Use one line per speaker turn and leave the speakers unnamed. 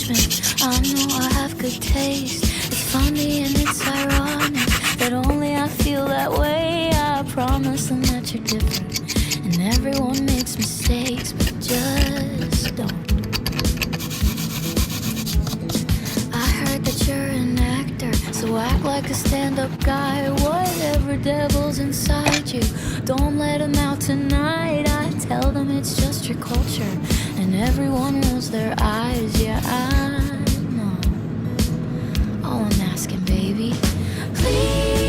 judgment. I know I have good taste. It's funny and it's ironic that only I feel that way. I promise them that you're different, and everyone makes mistakes, but just don't. I heard that you're an actor, so act like a stand-up guy. Whatever devil's inside you, don't let him out tonight. I tell them it's just your culture, and everyone rolls their eyes. Yeah, I know. All I'm asking, baby, please